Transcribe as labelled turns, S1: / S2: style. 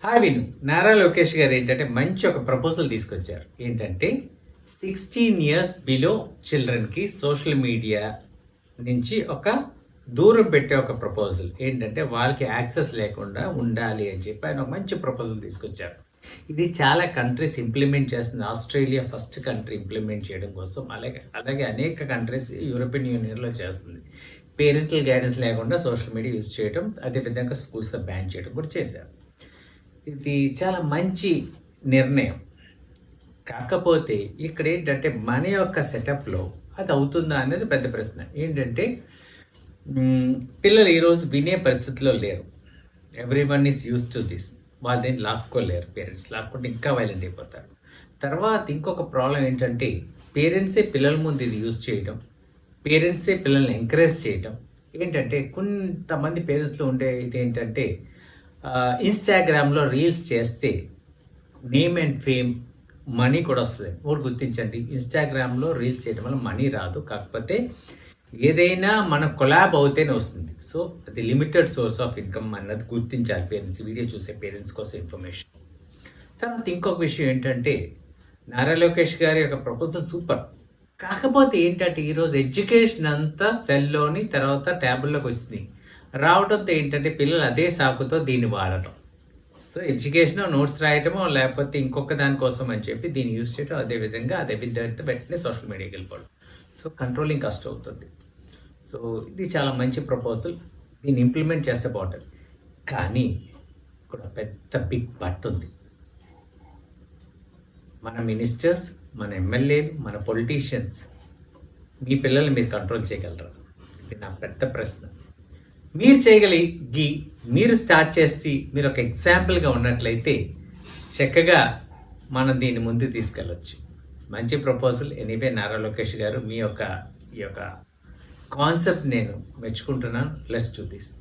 S1: Hi విను. నారా లోకేష్ గారు ఏంటంటే మంచి ఒక ప్రపోజల్ తీసుకొచ్చారు. ఏంటంటే 16 ఇయర్స్ బిలో చిల్డ్రన్కి సోషల్ మీడియా నుంచి ఒక దూరం పెట్టే ఒక ప్రపోజల్. ఏంటంటే వాళ్ళకి యాక్సెస్ లేకుండా ఉండాలి అని చెప్పి ఆయన ఒక మంచి ప్రపోజల్ తీసుకొచ్చారు. ఇది చాలా కంట్రీస్ ఇంప్లిమెంట్ చేస్తుంది. ఆస్ట్రేలియా ఫస్ట్ కంట్రీ ఇంప్లిమెంట్ చేయడం కోసం. అలాగే అనేక కంట్రీస్ యూరోపియన్ యూనియన్లో చేస్తుంది. పేరెంటల్ గైడెన్స్ లేకుండా సోషల్ మీడియా యూజ్ చేయడం, అదేవిధంగా స్కూల్స్లో బ్యాన్ చేయడం కూడా చేశారు. ఇది చాలా మంచి నిర్ణయం. కాకపోతే ఇక్కడ ఏంటంటే మన యొక్క సెటప్లో అది అవుతుందా అనేది పెద్ద ప్రశ్న. ఏంటంటే పిల్లలు ఈరోజు వినే పరిస్థితిలో లేరు. Every one is use to this. వాళ్ళు దీన్ని లాక్కోలేరు. పేరెంట్స్ లాక్కుంటే ఇంకా వైలెంట్ అయిపోతారు. తర్వాత ఇంకొక ప్రాబ్లం ఏంటంటే పేరెంట్సే పిల్లల ముందు ఇది యూజ్ చేయడం, పేరెంట్సే పిల్లల్ని ఎంకరేజ్ చేయడం. ఏంటంటే కొంతమంది పేరెంట్స్లో ఉండే ఇది ఏంటంటే ఇన్స్టాగ్రామ్లో రీల్స్ చేస్తే నేమ్ అండ్ ఫేమ్, మనీ కూడా వస్తుంది. ఒకటి గుర్తించండి, ఇన్స్టాగ్రామ్లో రీల్స్ చేయడం వల్ల మనీ రాదు. కాకపోతే ఏదైనా మన కొలాబ్ అవుతేనే వస్తుంది. సో అది లిమిటెడ్ సోర్స్ ఆఫ్ ఇన్కమ్ అన్నది గుర్తించాలి పేరెంట్స్. వీడియో చూసే పేరెంట్స్ కోసం ఇన్ఫర్మేషన్. తర్వాత ఇంకొక విషయం ఏంటంటే నారా లోకేష్ గారి యొక్క ప్రపోజల్ సూపర్. కాకపోతే ఏంటంటే ఈరోజు ఎడ్యుకేషన్ అంతా సెల్లోని తర్వాత ట్యాబుల్లోకి వస్తుంది. రావడంతో ఏంటంటే పిల్లలు అదే సాకుతో దీన్ని వాడటం. సో ఎడ్యుకేషన్ నోట్స్ రాయటమో లేకపోతే ఇంకొక దానికోసం అని చెప్పి దీన్ని యూజ్ చేయడం, అదేవిధంగా అదే విద్యార్థి వెంటనే సోషల్ మీడియాకి వెళ్ళిపోవడం. సో కంట్రోలింగ్ కష్టం అవుతుంది. సో ఇది చాలా మంచి ప్రపోజల్. దీన్ని ఇంప్లిమెంట్ చేస్తే బాగుంటుంది. కానీ ఇక్కడ పెద్ద బిగ్ బట్ ఉంది. మన మినిస్టర్స్, మన ఎమ్మెల్యేలు, మన పొలిటీషియన్స్ మీ పిల్లల్ని మీరు కంట్రోల్ చేయగలరా? ఇది నా పెద్ద ప్రశ్న. మీరు చేయగలిగి మీరు స్టార్ట్ చేసి మీరు ఒక ఎగ్జాంపుల్గా ఉన్నట్లయితే చక్కగా మనం దీన్ని ముందు తీసుకెళ్ళచ్చు. మంచి ప్రపోజల్. ఎనీవే నారా లోకేష్ గారు మీ యొక్క ఈ యొక్క కాన్సెప్ట్ నేను మెచ్చుకుంటున్నాను. Let's do this.